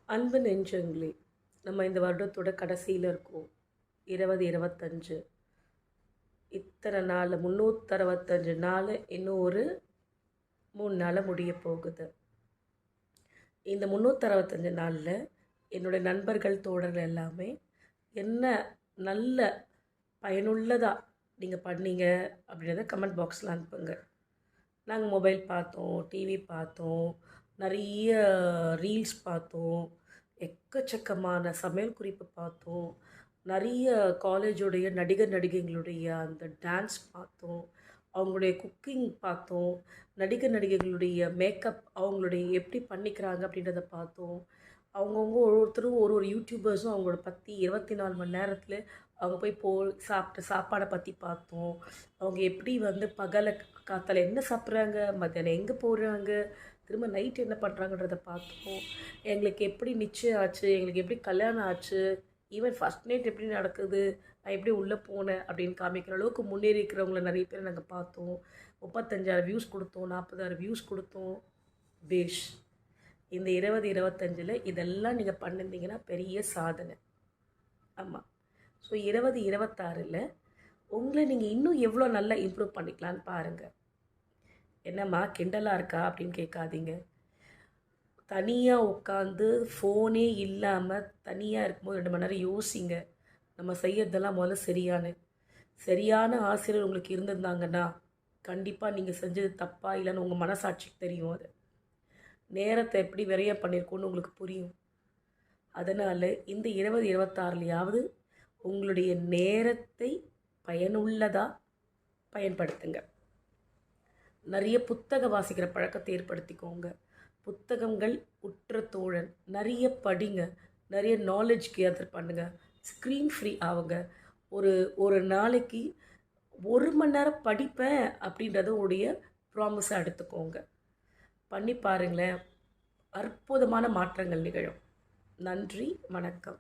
அன்பு நெஞ்சங்களே, நம்ம இந்த வருடத்தோட கடைசியில் இருக்கோம். 2025 இத்தனை நாள் 365 நாள் இன்னும் ஒரு 3 நாள் முடிய போகுது. இந்த 365 நாளில் என்னுடைய நண்பர்கள் தோழர்கள் எல்லாமே என்ன நல்ல பயனுள்ளதாக நீங்கள் பண்ணீங்க அப்படின்றத கமெண்ட் பாக்ஸில் அனுப்புங்க. நாங்கள் மொபைல் பார்த்தோம், டிவி பார்த்தோம், நிறைய ரீல்ஸ் பார்த்தோம், எக்கச்சக்கமான சமையல் குறிப்பு பார்த்தோம், நிறைய காலேஜுடைய நடிகர் நடிகைகளுடைய அந்த டான்ஸ் பார்த்தோம், அவங்களுடைய குக்கிங் பார்த்தோம், நடிகர் நடிகைகளுடைய மேக்கப் அவங்களுடைய எப்படி பண்ணிக்கிறாங்க அப்படின்றத பார்த்தோம். அவங்கவுங்க ஒருத்தரும் ஒரு ஒரு யூடியூபர்ஸும் அவங்களோட பற்றி 24 மணி நேரத்தில் அவங்க போய் சாப்பிட்ட சாப்பாடை பற்றி பார்த்தோம். அவங்க எப்படி பகலை காத்தால என்ன சாப்பிட்றாங்க, மத்தியானம் எங்கே போகிறாங்க, திரும்ப நைட் என்ன பண்ணுறாங்கன்றத பார்த்தோம். எங்களுக்கு எப்படி நிச்சயம் ஆச்சு, எங்களுக்கு எப்படி கல்யாணம் ஆச்சு, ஈவன் ஃபஸ்ட் நைட் எப்படி நடக்குது, நான் எப்படி உள்ளே போனேன் அப்படின்னு காமிக்கிற அளவுக்கு முன்னேறி இருக்கிறவங்கள நிறைய பேர் நாங்கள் பார்த்தோம். 35,000 வியூஸ் கொடுத்தோம், 40,000 வியூஸ் கொடுத்தோம். பேஷ். இந்த 2025 இதெல்லாம் நீங்கள் பண்ணியிருந்தீங்கன்னா பெரிய சாதனை. ஆமாம். ஸோ 2026 உங்களை நீங்கள் இன்னும் எவ்வளோ நல்லா இம்ப்ரூவ் பண்ணிக்கலான்னு பாருங்கள். என்னம்மா கிண்டலாக இருக்கா அப்படின்னு கேட்காதீங்க. தனியாக உட்காந்து ஃபோனே இல்லாமல் தனியாக இருக்கும்போது 2 மணி நேரம் யோசிங்க. நம்ம செய்யறதெல்லாம் முதல்ல சரியான ஆசிரியர் உங்களுக்கு இருந்திருந்தாங்கன்னா கண்டிப்பாக நீங்கள் செஞ்சது தப்பா இல்லைன்னு உங்கள் மனசாட்சிக்கு தெரியும். அது நேரத்தை எப்படி விரயம் பண்ணியிருக்கோன்னு உங்களுக்கு புரியும். அதனால் இந்த 2026 உங்களுடைய நேரத்தை பயனுள்ளதாக பயன்படுத்துங்க. நிறைய புத்தகம் வாசிக்கிற பழக்கத்தை ஏற்படுத்திக்கோங்க. புத்தகங்கள் உற்ற தோழன். நிறைய படிங்க, நிறைய நாலேஜ் கேதர் பண்ணுங்கள். ஸ்க்ரீன் ஃப்ரீ ஆகுங்க. ஒரு நாளைக்கு 1 மணி நேரம் படிப்பேன் அப்படின்றத உடைய ப்ராமிஸை எடுத்துக்கோங்க. பண்ணி பாருங்களேன், அற்புதமான மாற்றங்கள் நிகழும். நன்றி, வணக்கம்.